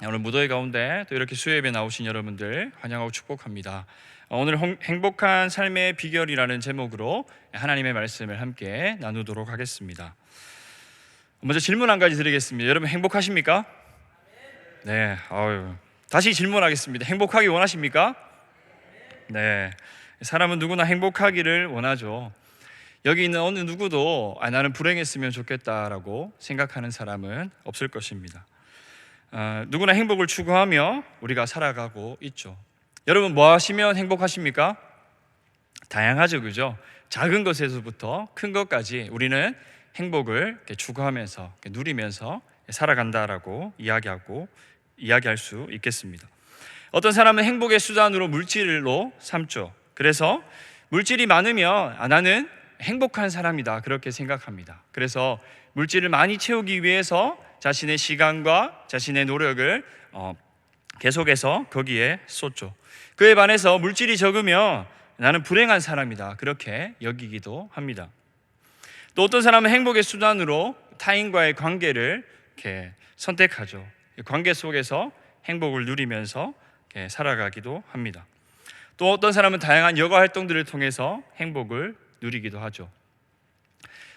오늘 무더위 가운데 또 이렇게 수요예배 나오신 여러분들 환영하고 축복합니다. 오늘 행복한 삶의 비결이라는 제목으로 하나님의 말씀을 함께 나누도록 하겠습니다. 먼저 질문 한 가지 드리겠습니다. 여러분 행복하십니까? 네. 다시 질문하겠습니다. 행복하기 원하십니까? 네. 사람은 누구나 행복하기를 원하죠. 여기 있는 어느 누구도 나는 불행했으면 좋겠다라고 생각하는 사람은 없을 것입니다. 누구나 행복을 추구하며 우리가 살아가고 있죠. 여러분 뭐 하시면 행복하십니까? 다양하죠, 그죠? 작은 것에서부터 큰 것까지 우리는 행복을 추구하면서 누리면서 살아간다라고 이야기할 수 있겠습니다. 어떤 사람은 행복의 수단으로 물질로 삼죠. 그래서 물질이 많으면 나는 행복한 사람이다 그렇게 생각합니다. 그래서 물질을 많이 채우기 위해서 자신의 시간과 자신의 노력을 계속해서 거기에 쏟죠. 그에 반해서 물질이 적으면 나는 불행한 사람이다 그렇게 여기기도 합니다. 또 어떤 사람은 행복의 수단으로 타인과의 관계를 이렇게 선택하죠. 관계 속에서 행복을 누리면서 이렇게 살아가기도 합니다. 또 어떤 사람은 다양한 여가 활동들을 통해서 행복을 누리기도 하죠.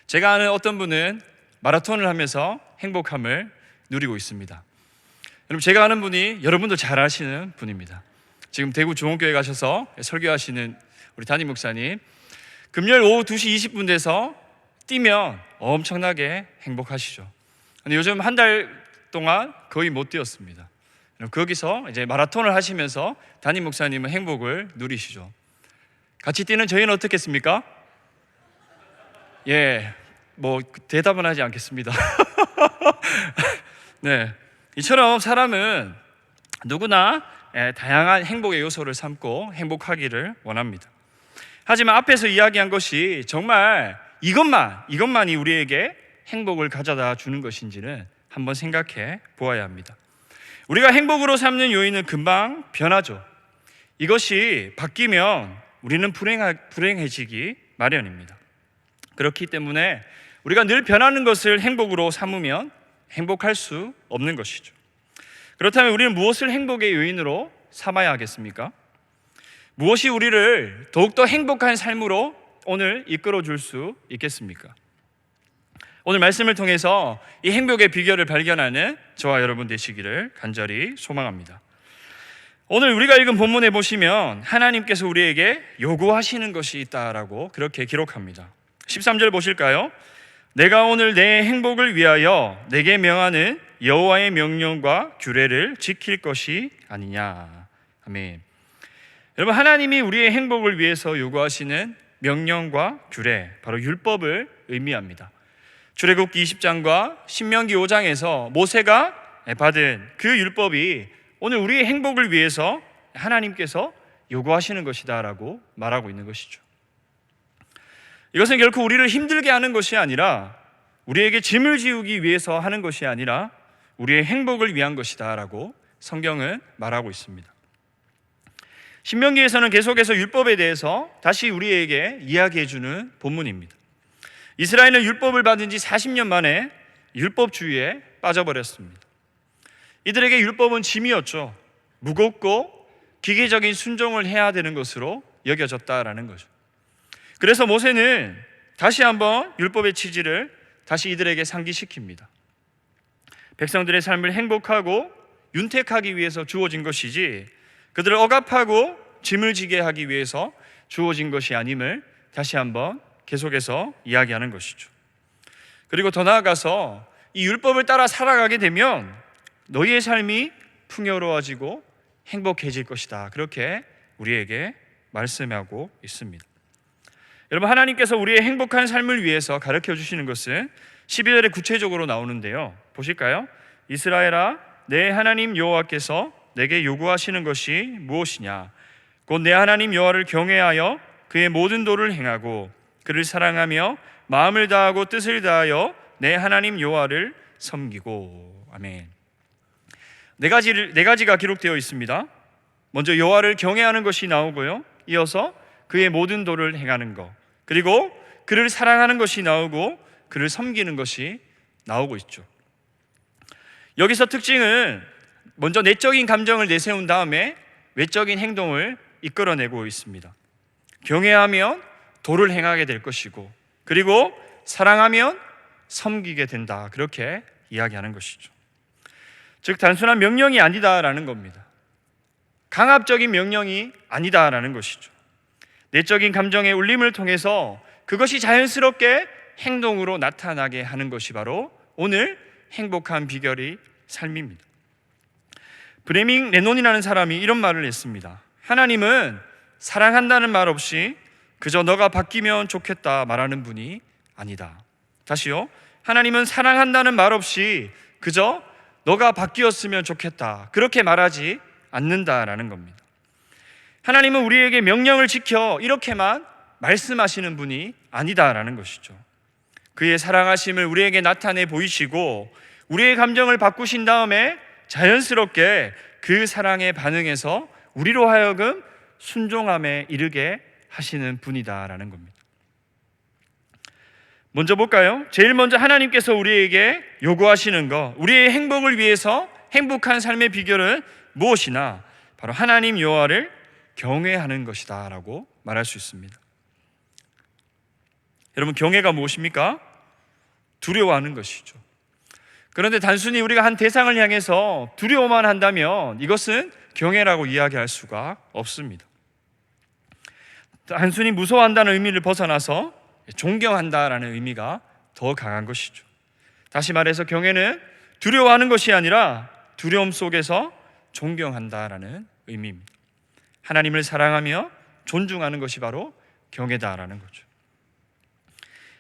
제가 아는 어떤 분은 마라톤을 하면서 행복함을 누리고 있습니다. 여러분 제가 아는 분이 여러분도 잘 아시는 분입니다. 지금 대구 중원교회 가셔서 설교하시는 우리 담임 목사님, 금요일 오후 2시 20분 돼서 뛰면 엄청나게 행복하시죠. 근데 요즘 한 달 동안 거의 못 뛰었습니다. 거기서 이제 마라톤을 하시면서 담임 목사님은 행복을 누리시죠. 같이 뛰는 저희는 어떻겠습니까? 뭐 대답은 하지 않겠습니다. 네, 이처럼 사람은 누구나 다양한 행복의 요소를 삼고 행복하기를 원합니다. 하지만 앞에서 이야기한 것이 정말 이것만이 우리에게 행복을 가져다 주는 것인지는 한번 생각해 보아야 합니다. 우리가 행복으로 삼는 요인은 금방 변하죠. 이것이 바뀌면 우리는 불행해지기 마련입니다. 그렇기 때문에 우리가 늘 변하는 것을 행복으로 삼으면 행복할 수 없는 것이죠. 그렇다면 우리는 무엇을 행복의 요인으로 삼아야 하겠습니까? 무엇이 우리를 더욱더 행복한 삶으로 오늘 이끌어 줄 수 있겠습니까? 오늘 말씀을 통해서 이 행복의 비결을 발견하는 저와 여러분 되시기를 간절히 소망합니다. 오늘 우리가 읽은 본문에 보시면 하나님께서 우리에게 요구하시는 것이 있다라고 그렇게 기록합니다. 13절 보실까요? 내가 오늘 내 행복을 위하여 내게 명하는 여호와의 명령과 규례를 지킬 것이 아니냐. 아멘. 여러분 하나님이 우리의 행복을 위해서 요구하시는 명령과 규례, 바로 율법을 의미합니다. 출애굽기 20장과 신명기 5장에서 모세가 받은 그 율법이 오늘 우리의 행복을 위해서 하나님께서 요구하시는 것이다 라고 말하고 있는 것이죠. 이것은 결코 우리를 힘들게 하는 것이 아니라 우리에게 짐을 지우기 위해서 하는 것이 아니라 우리의 행복을 위한 것이다 라고 성경은 말하고 있습니다. 신명기에서는 계속해서 율법에 대해서 다시 우리에게 이야기해 주는 본문입니다. 이스라엘은 율법을 받은 지 40년 만에 율법주의에 빠져버렸습니다. 이들에게 율법은 짐이었죠. 무겁고 기계적인 순종을 해야 되는 것으로 여겨졌다라는 거죠. 그래서 모세는 다시 한번 율법의 취지를 다시 이들에게 상기시킵니다. 백성들의 삶을 행복하고 윤택하기 위해서 주어진 것이지 그들을 억압하고 짐을 지게 하기 위해서 주어진 것이 아님을 다시 한번 계속해서 이야기하는 것이죠. 그리고 더 나아가서 이 율법을 따라 살아가게 되면 너희의 삶이 풍요로워지고 행복해질 것이다 그렇게 우리에게 말씀하고 있습니다. 여러분 하나님께서 우리의 행복한 삶을 위해서 가르쳐 주시는 것은 12절에 구체적으로 나오는데요. 보실까요? 이스라엘아 내 하나님 여호와께서 내게 요구하시는 것이 무엇이냐? 곧 내 하나님 여호와를 경외하여 그의 모든 도를 행하고 그를 사랑하며 마음을 다하고 뜻을 다하여 내 하나님 여호와를 섬기고. 아멘. 네 가지가 기록되어 있습니다. 먼저 여호와를 경외하는 것이 나오고요. 이어서 그의 모든 도를 행하는 것, 그리고 그를 사랑하는 것이 나오고 그를 섬기는 것이 나오고 있죠. 여기서 특징은 먼저 내적인 감정을 내세운 다음에 외적인 행동을 이끌어내고 있습니다. 경외하면 도를 행하게 될 것이고, 그리고 사랑하면 섬기게 된다, 그렇게 이야기하는 것이죠. 즉 단순한 명령이 아니다라는 겁니다. 강압적인 명령이 아니다라는 것이죠. 내적인 감정의 울림을 통해서 그것이 자연스럽게 행동으로 나타나게 하는 것이 바로 오늘 행복한 비결이 삶입니다. 브레밍 레논이라는 사람이 이런 말을 했습니다. 하나님은 사랑한다는 말 없이 그저 너가 바뀌면 좋겠다 말하는 분이 아니다. 다시요. 하나님은 사랑한다는 말 없이 그저 너가 바뀌었으면 좋겠다 그렇게 말하지 않는다라는 겁니다. 하나님은 우리에게 명령을 지켜 이렇게만 말씀하시는 분이 아니다라는 것이죠. 그의 사랑하심을 우리에게 나타내 보이시고 우리의 감정을 바꾸신 다음에 자연스럽게 그 사랑에 반응해서 우리로 하여금 순종함에 이르게 하시는 분이다라는 겁니다. 먼저 볼까요? 제일 먼저 하나님께서 우리에게 요구하시는 것, 우리의 행복을 위해서 행복한 삶의 비결은 무엇이나 바로 하나님 여호와를 경외하는 것이다 라고 말할 수 있습니다. 여러분, 경외가 무엇입니까? 두려워하는 것이죠. 그런데 단순히 우리가 한 대상을 향해서 두려워만 한다면 이것은 경외라고 이야기할 수가 없습니다. 단순히 무서워한다는 의미를 벗어나서 존경한다라는 의미가 더 강한 것이죠. 다시 말해서 경외는 두려워하는 것이 아니라 두려움 속에서 존경한다라는 의미입니다. 하나님을 사랑하며 존중하는 것이 바로 경외다라는 거죠.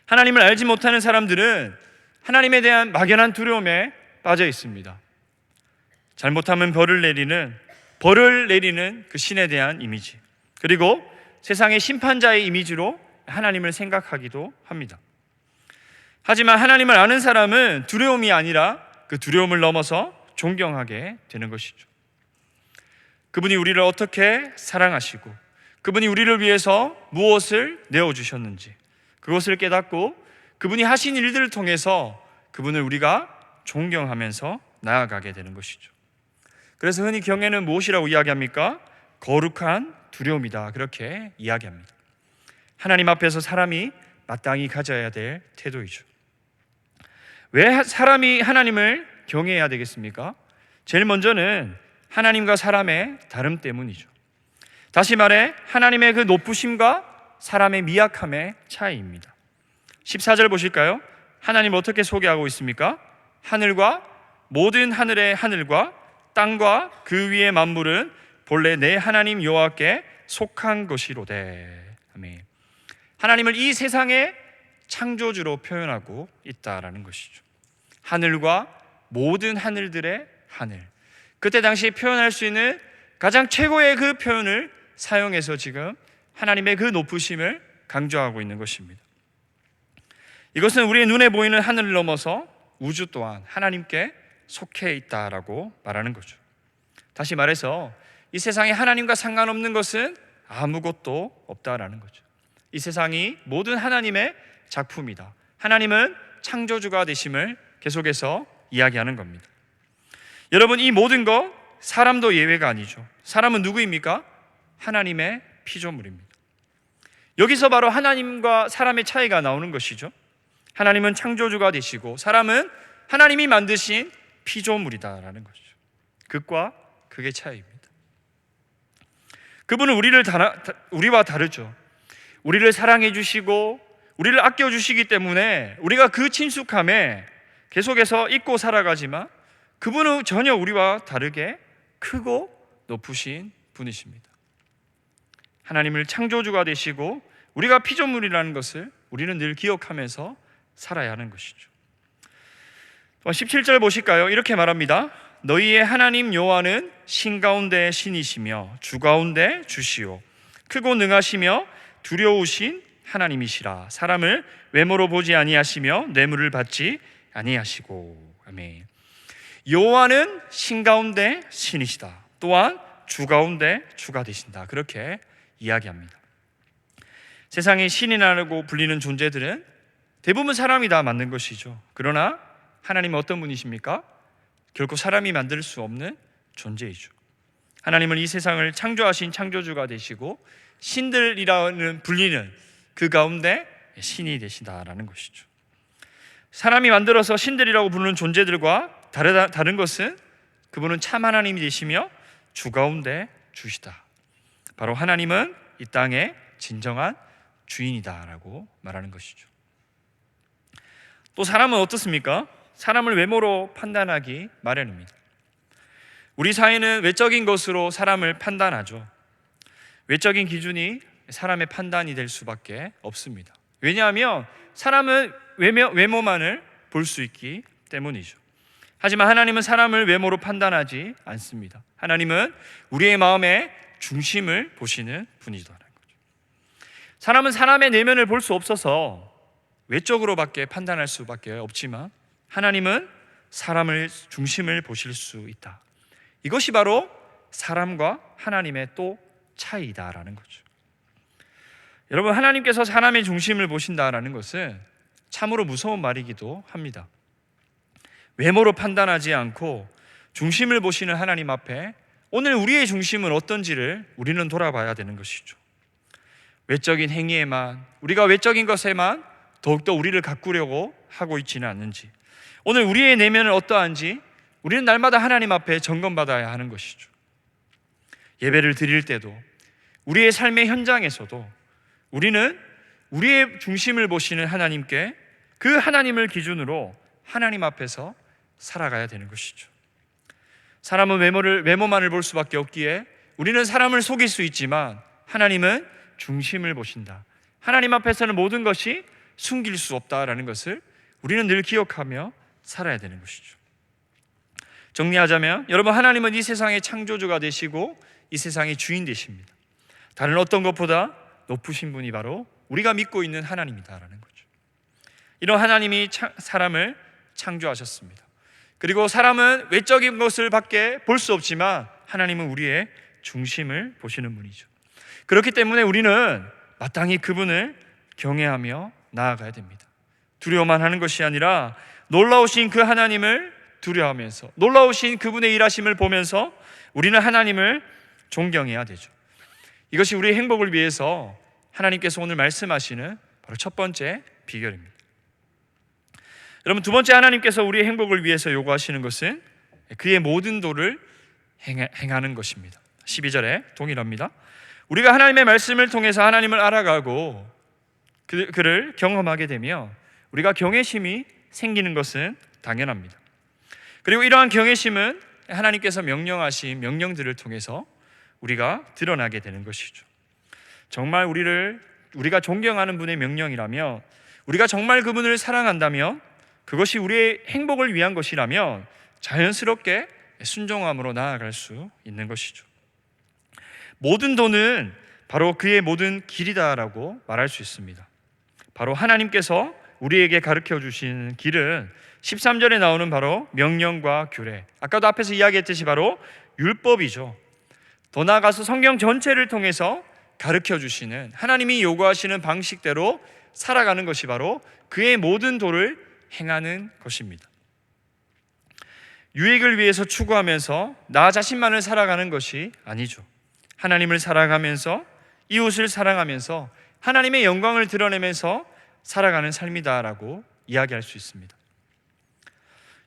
하나님을 알지 못하는 사람들은 하나님에 대한 막연한 두려움에 빠져 있습니다. 잘못하면 벌을 내리는 그 신에 대한 이미지, 그리고 세상의 심판자의 이미지로 하나님을 생각하기도 합니다. 하지만 하나님을 아는 사람은 두려움이 아니라 그 두려움을 넘어서 존경하게 되는 것이죠. 그분이 우리를 어떻게 사랑하시고 그분이 우리를 위해서 무엇을 내어주셨는지 그것을 깨닫고 그분이 하신 일들을 통해서 그분을 우리가 존경하면서 나아가게 되는 것이죠. 그래서 흔히 경외는 무엇이라고 이야기합니까? 거룩한 두려움이다, 그렇게 이야기합니다. 하나님 앞에서 사람이 마땅히 가져야 될 태도이죠. 왜 사람이 하나님을 경외해야 되겠습니까? 제일 먼저는 하나님과 사람의 다름 때문이죠. 다시 말해 하나님의 그 높으심과 사람의 미약함의 차이입니다. 14절 보실까요? 하나님 어떻게 소개하고 있습니까? 하늘과 모든 하늘의 하늘과 땅과 그 위의 만물은 본래 내 하나님 여호와께 속한 것이로되. 아멘. 하나님을 이 세상의 창조주로 표현하고 있다라는 것이죠. 하늘과 모든 하늘들의 하늘, 그때 당시 표현할 수 있는 가장 최고의 그 표현을 사용해서 지금 하나님의 그 높으심을 강조하고 있는 것입니다. 이것은 우리의 눈에 보이는 하늘을 넘어서 우주 또한 하나님께 속해 있다라고 말하는 거죠. 다시 말해서 이 세상에 하나님과 상관없는 것은 아무것도 없다라는 거죠. 이 세상이 모든 하나님의 작품이다. 하나님은 창조주가 되심을 계속해서 이야기하는 겁니다. 여러분, 이 모든 것 사람도 예외가 아니죠. 사람은 누구입니까? 하나님의 피조물입니다. 여기서 바로 하나님과 사람의 차이가 나오는 것이죠. 하나님은 창조주가 되시고 사람은 하나님이 만드신 피조물이다라는 것이죠. 극과 극의 차이입니다. 그분은 우리와 다르죠. 우리를 사랑해 주시고 우리를 아껴 주시기 때문에 우리가 그 친숙함에 계속해서 잊고 살아가지만 그분은 전혀 우리와 다르게 크고 높으신 분이십니다. 하나님을 창조주가 되시고 우리가 피조물이라는 것을 우리는 늘 기억하면서 살아야 하는 것이죠. 17절 보실까요? 이렇게 말합니다. 너희의 하나님 여호와는 신 가운데 신이시며 주 가운데 주시오 크고 능하시며 두려우신 하나님이시라. 사람을 외모로 보지 아니하시며 뇌물을 받지 아니하시고. 아멘. 여호와는 신 가운데 신이시다. 또한 주 가운데 주가 되신다. 그렇게 이야기합니다. 세상에 신이라고 불리는 존재들은 대부분 사람이 다 만든 것이죠. 그러나 하나님은 어떤 분이십니까? 결코 사람이 만들 수 없는 존재이죠. 하나님은 이 세상을 창조하신 창조주가 되시고 신들이라는 불리는 그 가운데 신이 되시다라는 것이죠. 사람이 만들어서 신들이라고 부르는 존재들과 다른 것은 그분은 참 하나님이 되시며 주 가운데 주시다. 바로 하나님은 이 땅의 진정한 주인이다라고 말하는 것이죠. 또 사람은 어떻습니까? 사람을 외모로 판단하기 마련입니다. 우리 사회는 외적인 것으로 사람을 판단하죠. 외적인 기준이 사람의 판단이 될 수밖에 없습니다. 왜냐하면 사람은 외모만을 볼 수 있기 때문이죠. 하지만 하나님은 사람을 외모로 판단하지 않습니다. 하나님은 우리의 마음의 중심을 보시는 분이시라는 거죠. 사람은 사람의 내면을 볼 수 없어서 외적으로밖에 판단할 수밖에 없지만 하나님은 사람의 중심을 보실 수 있다. 이것이 바로 사람과 하나님의 또 차이다라는 거죠. 여러분, 하나님께서 사람의 중심을 보신다라는 것은 참으로 무서운 말이기도 합니다. 외모로 판단하지 않고 중심을 보시는 하나님 앞에 오늘 우리의 중심은 어떤지를 우리는 돌아봐야 되는 것이죠. 외적인 행위에만, 우리가 외적인 것에만 더욱더 우리를 가꾸려고 하고 있지는 않는지, 오늘 우리의 내면은 어떠한지 우리는 날마다 하나님 앞에 점검받아야 하는 것이죠. 예배를 드릴 때도, 우리의 삶의 현장에서도 우리는 우리의 중심을 보시는 하나님께, 그 하나님을 기준으로 하나님 앞에서 살아가야 되는 것이죠. 사람은 외모만을 볼 수밖에 없기에 우리는 사람을 속일 수 있지만 하나님은 중심을 보신다. 하나님 앞에서는 모든 것이 숨길 수 없다라는 것을 우리는 늘 기억하며 살아야 되는 것이죠. 정리하자면, 여러분, 하나님은 이 세상의 창조주가 되시고 이 세상의 주인 되십니다. 다른 어떤 것보다 높으신 분이 바로 우리가 믿고 있는 하나님이다라는 거죠. 이런 하나님이 사람을 창조하셨습니다. 그리고 사람은 외적인 것을 밖에 볼 수 없지만 하나님은 우리의 중심을 보시는 분이죠. 그렇기 때문에 우리는 마땅히 그분을 경외하며 나아가야 됩니다. 두려워만 하는 것이 아니라 놀라우신 그 하나님을 두려워하면서, 놀라우신 그분의 일하심을 보면서 우리는 하나님을 존경해야 되죠. 이것이 우리의 행복을 위해서 하나님께서 오늘 말씀하시는 바로 첫 번째 비결입니다. 여러분, 두 번째 하나님께서 우리의 행복을 위해서 요구하시는 것은 그의 모든 도를 행하는 것입니다. 12절에 동일합니다. 우리가 하나님의 말씀을 통해서 하나님을 알아가고 그를 경험하게 되면 우리가 경외심이 생기는 것은 당연합니다. 그리고 이러한 경외심은 하나님께서 명령하신 명령들을 통해서 우리가 드러나게 되는 것이죠. 정말 우리가 존경하는 분의 명령이라면, 우리가 정말 그분을 사랑한다면, 그것이 우리의 행복을 위한 것이라면 자연스럽게 순종함으로 나아갈 수 있는 것이죠. 모든 도는 바로 그의 모든 길이다라고 말할 수 있습니다. 바로 하나님께서 우리에게 가르쳐 주신 길은 13절에 나오는 바로 명령과 규례, 아까도 앞에서 이야기했듯이 바로 율법이죠. 더 나아가서 성경 전체를 통해서 가르쳐 주시는, 하나님이 요구하시는 방식대로 살아가는 것이 바로 그의 모든 도를 행하는 것입니다. 유익을 위해서 추구하면서 나 자신만을 살아가는 것이 아니죠. 하나님을 사랑하면서, 이웃을 사랑하면서 하나님의 영광을 드러내면서 살아가는 삶이다라고 이야기할 수 있습니다.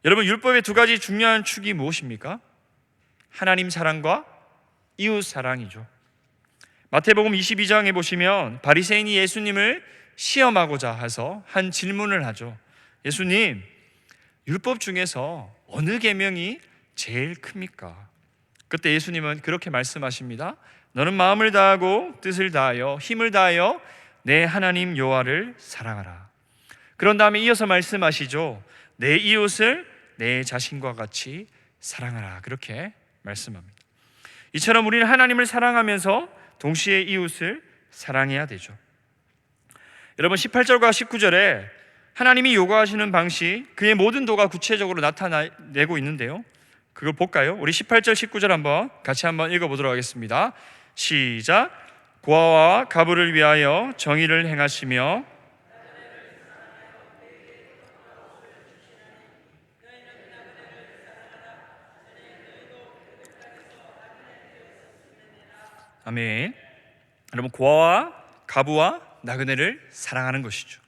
여러분, 율법의 두 가지 중요한 축이 무엇입니까? 하나님 사랑과 이웃 사랑이죠. 마태복음 22장에 보시면 바리새인이 예수님을 시험하고자 해서 한 질문을 하죠. 예수님, 율법 중에서 어느 계명이 제일 큽니까? 그때 예수님은 그렇게 말씀하십니다. 너는 마음을 다하고 뜻을 다하여 힘을 다하여 내 하나님 여호와를 사랑하라. 그런 다음에 이어서 말씀하시죠. 내 이웃을 내 자신과 같이 사랑하라. 그렇게 말씀합니다. 이처럼 우리는 하나님을 사랑하면서 동시에 이웃을 사랑해야 되죠. 여러분, 18절과 19절에 하나님이 요구하시는 방식, 그의 모든 도가 구체적으로 나타내고 있는데요. 그걸 볼까요? 우리 18절 19절 한번 같이 한번 읽어보도록 하겠습니다. 시작. 고아와 가부를 위하여 정의를 행하시며 아멘. 여러분, 고아와 가부와 나그네를 사랑하는 것이죠.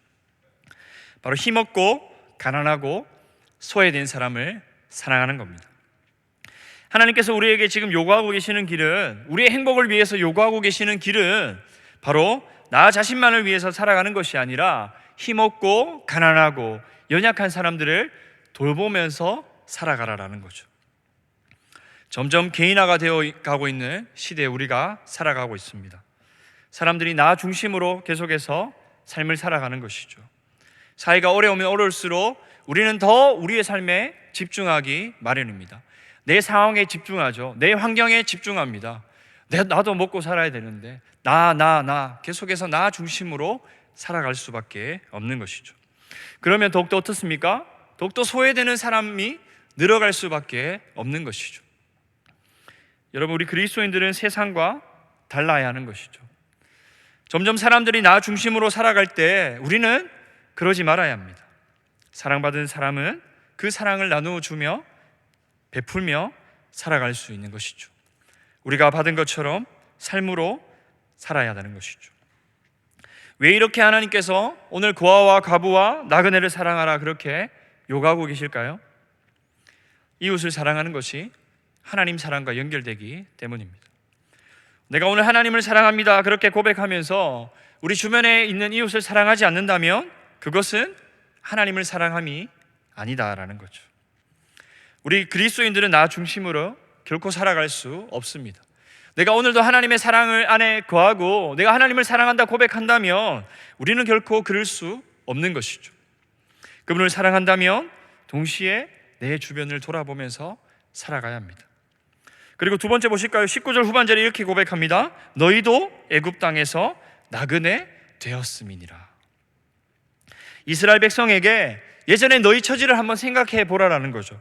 바로 힘없고 가난하고 소외된 사람을 사랑하는 겁니다. 하나님께서 우리에게 지금 요구하고 계시는 길은, 우리의 행복을 위해서 요구하고 계시는 길은 바로 나 자신만을 위해서 살아가는 것이 아니라 힘없고 가난하고 연약한 사람들을 돌보면서 살아가라라는 거죠. 점점 개인화가 되어 가고 있는 시대에 우리가 살아가고 있습니다. 사람들이 나 중심으로 계속해서 삶을 살아가는 것이죠. 사회가 어려우면 어려울수록 우리는 더 우리의 삶에 집중하기 마련입니다. 내 상황에 집중하죠. 내 환경에 집중합니다. 나도 먹고 살아야 되는데 나 계속해서 나 중심으로 살아갈 수밖에 없는 것이죠. 그러면 더욱더 어떻습니까? 더욱더 소외되는 사람이 늘어갈 수밖에 없는 것이죠. 여러분, 우리 그리스도인들은 세상과 달라야 하는 것이죠. 점점 사람들이 나 중심으로 살아갈 때 우리는 그러지 말아야 합니다. 사랑받은 사람은 그 사랑을 나누어주며 베풀며 살아갈 수 있는 것이죠. 우리가 받은 것처럼 삶으로 살아야 하는 것이죠. 왜 이렇게 하나님께서 오늘 고아와 과부와 나그네를 사랑하라 그렇게 요구하고 계실까요? 이웃을 사랑하는 것이 하나님 사랑과 연결되기 때문입니다. 내가 오늘 하나님을 사랑합니다 그렇게 고백하면서 우리 주변에 있는 이웃을 사랑하지 않는다면 그것은 하나님을 사랑함이 아니다라는 거죠. 우리 그리스도인들은 나 중심으로 결코 살아갈 수 없습니다. 내가 오늘도 하나님의 사랑을 안에 거하고 내가 하나님을 사랑한다 고백한다면 우리는 결코 그럴 수 없는 것이죠. 그분을 사랑한다면 동시에 내 주변을 돌아보면서 살아가야 합니다. 그리고 두 번째 보실까요? 19절 후반절에 이렇게 고백합니다. 너희도 애굽 땅에서 나그네 되었음이니라. 이스라엘 백성에게 예전에 너희 처지를 한번 생각해 보라라는 거죠.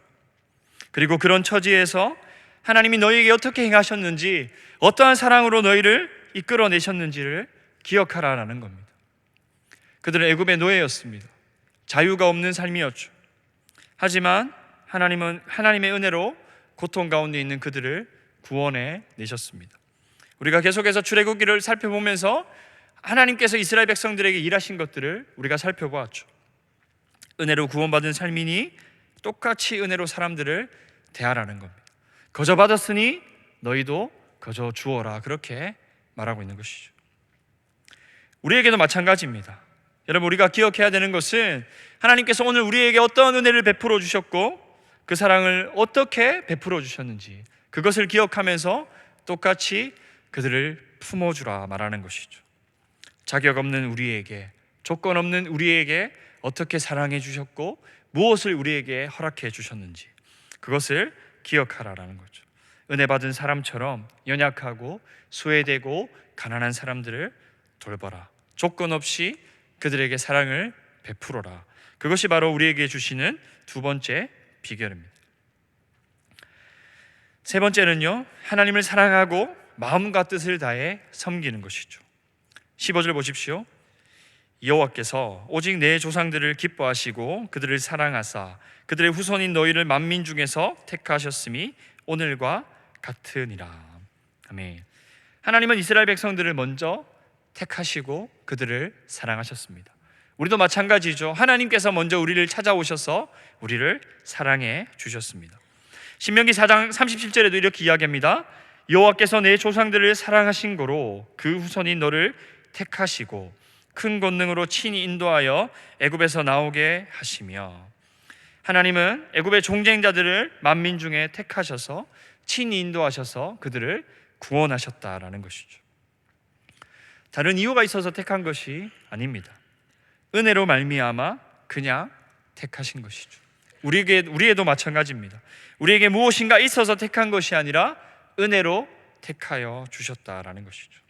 그리고 그런 처지에서 하나님이 너희에게 어떻게 행하셨는지, 어떠한 사랑으로 너희를 이끌어내셨는지를 기억하라라는 겁니다. 그들은 애굽의 노예였습니다. 자유가 없는 삶이었죠. 하지만 하나님은 하나님의 은혜로 고통 가운데 있는 그들을 구원해 내셨습니다. 우리가 계속해서 출애굽기를 살펴보면서 하나님께서 이스라엘 백성들에게 일하신 것들을 우리가 살펴보았죠. 은혜로 구원받은 삶이니 똑같이 은혜로 사람들을 대하라는 겁니다. 거저 받았으니 너희도 거저 주어라 그렇게 말하고 있는 것이죠. 우리에게도 마찬가지입니다. 여러분, 우리가 기억해야 되는 것은 하나님께서 오늘 우리에게 어떤 은혜를 베풀어 주셨고 그 사랑을 어떻게 베풀어 주셨는지 그것을 기억하면서 똑같이 그들을 품어주라 말하는 것이죠. 자격 없는 우리에게, 조건 없는 우리에게 어떻게 사랑해 주셨고 무엇을 우리에게 허락해 주셨는지 그것을 기억하라라는 거죠. 은혜 받은 사람처럼 연약하고 소외되고 가난한 사람들을 돌봐라. 조건 없이 그들에게 사랑을 베풀어라. 그것이 바로 우리에게 주시는 두 번째 비결입니다. 세 번째는요, 하나님을 사랑하고 마음과 뜻을 다해 섬기는 것이죠. 15절 보십시오. 여호와께서 오직 내 조상들을 기뻐하시고 그들을 사랑하사 그들의 후손인 너희를 만민 중에서 택하셨음이 오늘과 같으니라. 아멘. 하나님은 이스라엘 백성들을 먼저 택하시고 그들을 사랑하셨습니다. 우리도 마찬가지죠. 하나님께서 먼저 우리를 찾아오셔서 우리를 사랑해 주셨습니다. 신명기 4장 37절에도 이렇게 이야기합니다. 여호와께서 내 조상들을 사랑하신 거로 그 후손인 너를 택하시고 큰 권능으로 친히 인도하여 애굽에서 나오게 하시며, 하나님은 애굽의 종쟁자들을 만민 중에 택하셔서 친히 인도하셔서 그들을 구원하셨다라는 것이죠. 다른 이유가 있어서 택한 것이 아닙니다. 은혜로 말미암아 그냥 택하신 것이죠. 우리에도 마찬가지입니다. 우리에게 무엇인가 있어서 택한 것이 아니라 은혜로 택하여 주셨다라는 것이죠.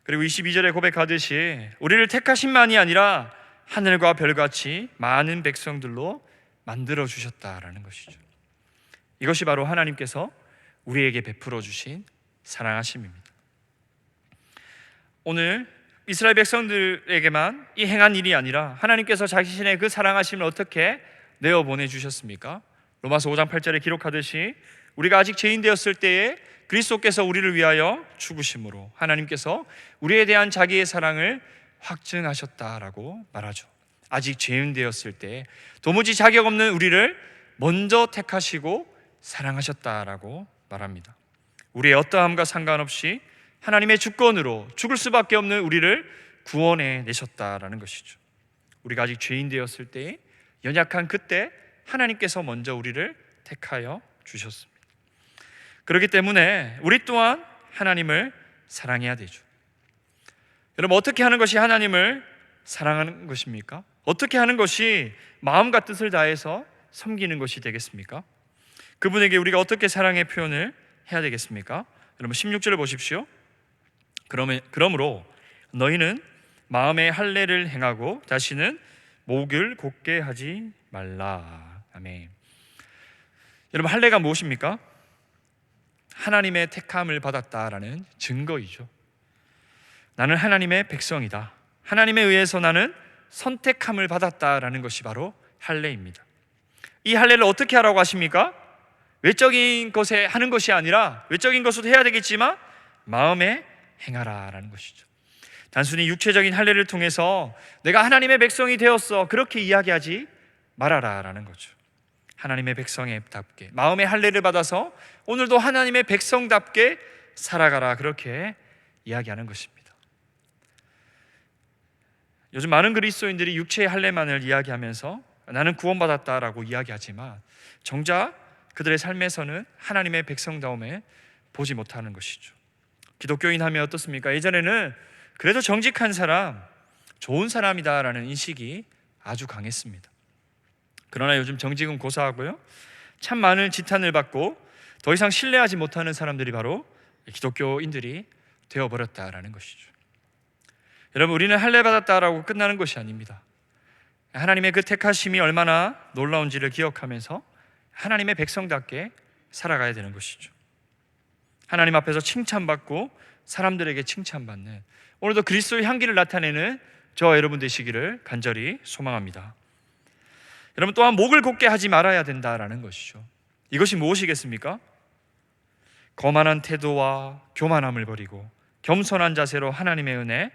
그리고 22절에 고백하듯이 우리를 택하심만이 아니라 하늘과 별같이 많은 백성들로 만들어 주셨다라는 것이죠. 이것이 바로 하나님께서 우리에게 베풀어 주신 사랑하심입니다. 오늘 이스라엘 백성들에게만 이 행한 일이 아니라 하나님께서 자신의 그 사랑하심을 어떻게 내어 보내주셨습니까? 로마서 5장 8절에 기록하듯이 우리가 아직 죄인 되었을 때에 그리스도께서 우리를 위하여 죽으심으로 하나님께서 우리에 대한 자기의 사랑을 확증하셨다라고 말하죠. 아직 죄인 되었을 때 도무지 자격 없는 우리를 먼저 택하시고 사랑하셨다라고 말합니다. 우리의 어떠함과 상관없이 하나님의 주권으로 죽을 수밖에 없는 우리를 구원해 내셨다라는 것이죠. 우리가 아직 죄인 되었을 때에 연약한 그때 하나님께서 먼저 우리를 택하여 주셨습니다. 그렇기 때문에 우리 또한 하나님을 사랑해야 되죠. 여러분, 어떻게 하는 것이 하나님을 사랑하는 것입니까? 어떻게 하는 것이 마음과 뜻을 다해서 섬기는 것이 되겠습니까? 그분에게 우리가 어떻게 사랑의 표현을 해야 되겠습니까? 여러분 16절을 보십시오. 그러므로 너희는 마음에 할례를 행하고 다시는 목을 곧게 하지 말라. 아멘. 여러분, 할례가 무엇입니까? 하나님의 택함을 받았다라는 증거이죠. 나는 하나님의 백성이다. 하나님에 의해서 나는 선택함을 받았다라는 것이 바로 할례입니다. 이 할례를 어떻게 하라고 하십니까? 외적인 것에 하는 것이 아니라, 외적인 것도 해야 되겠지만 마음에 행하라라는 것이죠. 단순히 육체적인 할례를 통해서 내가 하나님의 백성이 되었어, 그렇게 이야기하지 말아라라는 거죠. 하나님의 백성답게 마음의 할례를 받아서 오늘도 하나님의 백성답게 살아가라, 그렇게 이야기하는 것입니다. 요즘 많은 그리스도인들이 육체의 할례만을 이야기하면서 나는 구원받았다라고 이야기하지만 정작 그들의 삶에서는 하나님의 백성다움에 보지 못하는 것이죠. 기독교인 하면 어떻습니까? 예전에는 그래도 정직한 사람, 좋은 사람이다라는 인식이 아주 강했습니다. 그러나 요즘 정직은 고사하고요, 참 많은 지탄을 받고 더 이상 신뢰하지 못하는 사람들이 바로 기독교인들이 되어버렸다라는 것이죠. 여러분, 우리는 할례 받았다라고 끝나는 것이 아닙니다. 하나님의 그 택하심이 얼마나 놀라운지를 기억하면서 하나님의 백성답게 살아가야 되는 것이죠. 하나님 앞에서 칭찬받고 사람들에게 칭찬받는, 오늘도 그리스도의 향기를 나타내는 저와 여러분 되시기를 간절히 소망합니다. 여러분, 또한 목을 곧게 하지 말아야 된다라는 것이죠. 이것이 무엇이겠습니까? 거만한 태도와 교만함을 버리고 겸손한 자세로 하나님의 은혜,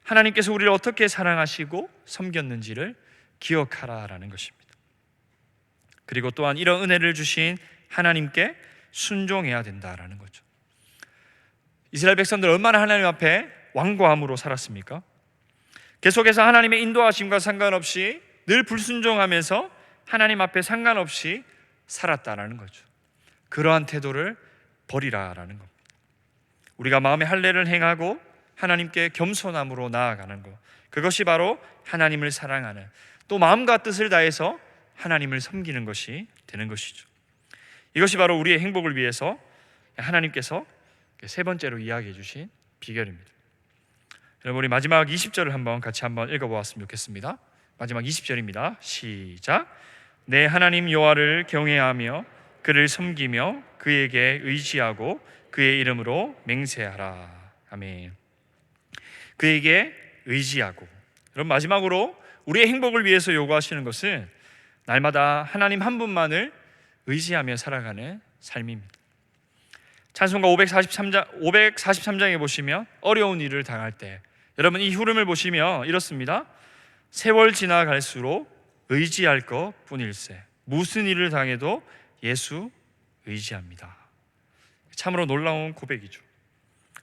하나님께서 우리를 어떻게 사랑하시고 섬겼는지를 기억하라라는 것입니다. 그리고 또한 이런 은혜를 주신 하나님께 순종해야 된다라는 거죠. 이스라엘 백성들 얼마나 하나님 앞에 완고함으로 살았습니까? 계속해서 하나님의 인도하심과 상관없이 늘 불순종하면서 하나님 앞에 상관없이 살았다라는 거죠. 그러한 태도를 버리라라는 겁니다. 우리가 마음의 할례를 행하고 하나님께 겸손함으로 나아가는 것, 그것이 바로 하나님을 사랑하는, 또 마음과 뜻을 다해서 하나님을 섬기는 것이 되는 것이죠. 이것이 바로 우리의 행복을 위해서 하나님께서 세 번째로 이야기해 주신 비결입니다. 여러분, 우리 마지막 20절을 같이 한번 읽어보았으면 좋겠습니다. 마지막 20절입니다. 시작. 내 하나님 여호와를 경외하며 그를 섬기며 그에게 의지하고 그의 이름으로 맹세하라. 아멘. 그에게 의지하고. 여러분, 마지막으로 우리의 행복을 위해서 요구하시는 것은 날마다 하나님 한 분만을 의지하며 살아가는 삶입니다. 찬송가 543장에 보시면 어려운 일을 당할 때, 여러분 이 흐름을 보시면 이렇습니다. 세월 지나갈수록 의지할 것 뿐일세. 무슨 일을 당해도 예수 의지합니다. 참으로 놀라운 고백이죠.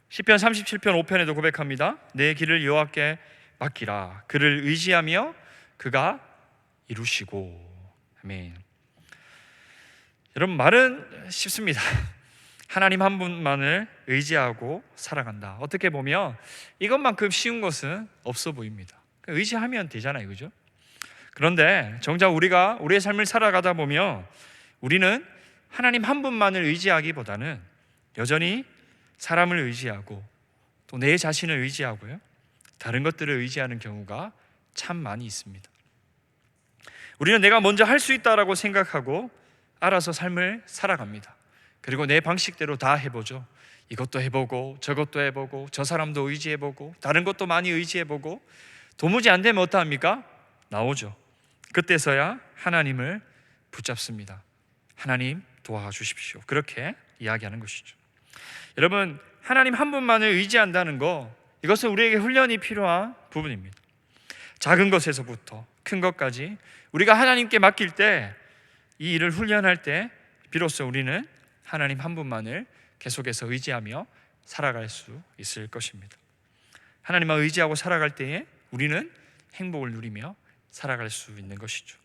시편 37편 5편에도 고백합니다. 내 길을 여호와께 맡기라. 그를 의지하며 그가 이루시고. 아멘. 여러분, 말은 쉽습니다. 하나님 한 분만을 의지하고 살아간다. 어떻게 보면 이것만큼 쉬운 것은 없어 보입니다. 의지하면 되잖아요, 그죠? 그런데 정작 우리가 우리의 삶을 살아가다 보면 우리는 하나님 한 분만을 의지하기보다는 여전히 사람을 의지하고 또 내 자신을 의지하고요, 다른 것들을 의지하는 경우가 참 많이 있습니다. 우리는 내가 먼저 할 수 있다라고 생각하고 알아서 삶을 살아갑니다. 그리고 내 방식대로 다 해보죠. 이것도 해보고 저것도 해보고 저 사람도 의지해보고 다른 것도 많이 의지해보고 도무지 안 되면 어떡합니까? 나오죠. 그때서야 하나님을 붙잡습니다. 하나님 도와주십시오. 그렇게 이야기하는 것이죠. 여러분, 하나님 한 분만을 의지한다는 거, 이것은 우리에게 훈련이 필요한 부분입니다. 작은 것에서부터 큰 것까지 우리가 하나님께 맡길 때, 이 일을 훈련할 때 비로소 우리는 하나님 한 분만을 계속해서 의지하며 살아갈 수 있을 것입니다. 하나님만 의지하고 살아갈 때에 우리는 행복을 누리며 살아갈 수 있는 것이죠.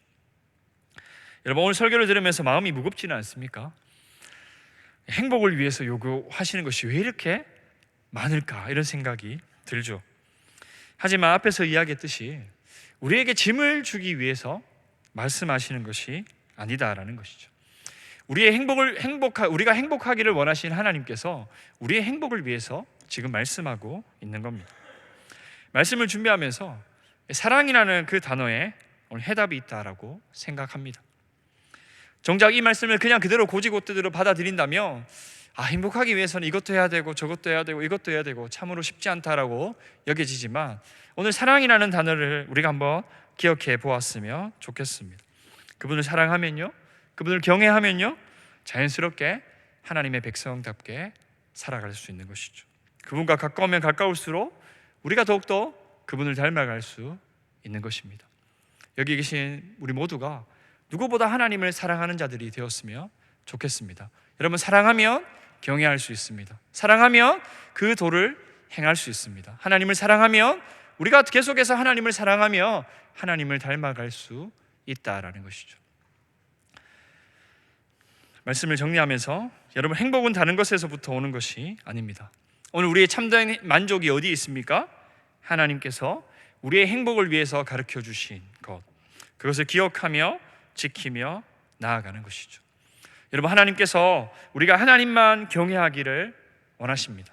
여러분, 오늘 설교를 들으면서 마음이 무겁지는 않습니까? 행복을 위해서 요구하시는 것이 왜 이렇게 많을까, 이런 생각이 들죠. 하지만 앞에서 이야기했듯이 우리에게 짐을 주기 위해서 말씀하시는 것이 아니다라는 것이죠. 우리가 행복하기를 원하시는 하나님께서 우리의 행복을 위해서 지금 말씀하고 있는 겁니다. 말씀을 준비하면서 사랑이라는 그 단어에 오늘 해답이 있다라고 생각합니다. 정작 이 말씀을 그냥 그대로 고지고대로 받아들인다면, 행복하기 위해서는 이것도 해야 되고 저것도 해야 되고 이것도 해야 되고 참으로 쉽지 않다라고 여겨지지만, 오늘 사랑이라는 단어를 우리가 한번 기억해 보았으면 좋겠습니다. 그분을 사랑하면요, 그분을 경외하면요, 자연스럽게 하나님의 백성답게 살아갈 수 있는 것이죠. 그분과 가까우면 가까울수록 우리가 더욱더 그분을 닮아갈 수 있는 것입니다. 여기 계신 우리 모두가 누구보다 하나님을 사랑하는 자들이 되었으면 좋겠습니다. 여러분, 사랑하면 경외할 수 있습니다. 사랑하면 그 도를 행할 수 있습니다. 하나님을 사랑하면 우리가 계속해서 하나님을 사랑하며 하나님을 닮아갈 수 있다라는 것이죠. 말씀을 정리하면서, 여러분, 행복은 다른 것에서부터 오는 것이 아닙니다. 오늘 우리의 참된 만족이 어디에 있습니까? 하나님께서 우리의 행복을 위해서 가르쳐 주신 것, 그것을 기억하며 지키며 나아가는 것이죠. 여러분, 하나님께서 우리가 하나님만 경외하기를 원하십니다.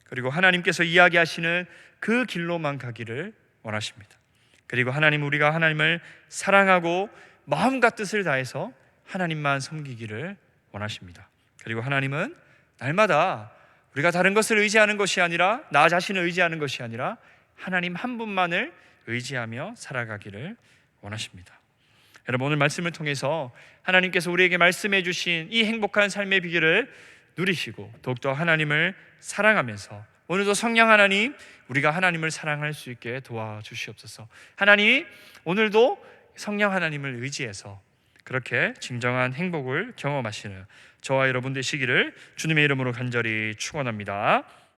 그리고 하나님께서 이야기하시는 그 길로만 가기를 원하십니다. 그리고 우리가 하나님을 사랑하고 마음과 뜻을 다해서 하나님만 섬기기를 원하십니다. 그리고 하나님은 날마다 우리가 다른 것을 의지하는 것이 아니라, 나 자신을 의지하는 것이 아니라 하나님 한 분만을 의지하며 살아가기를 원하십니다. 여러분, 오늘 말씀을 통해서 하나님께서 우리에게 말씀해 주신 이 행복한 삶의 비결을 누리시고 더욱더 하나님을 사랑하면서, 오늘도 성령 하나님, 우리가 하나님을 사랑할 수 있게 도와주시옵소서. 하나님, 오늘도 성령 하나님을 의지해서 그렇게 진정한 행복을 경험하시는 저와 여러분 되시기를 주님의 이름으로 간절히 축원합니다.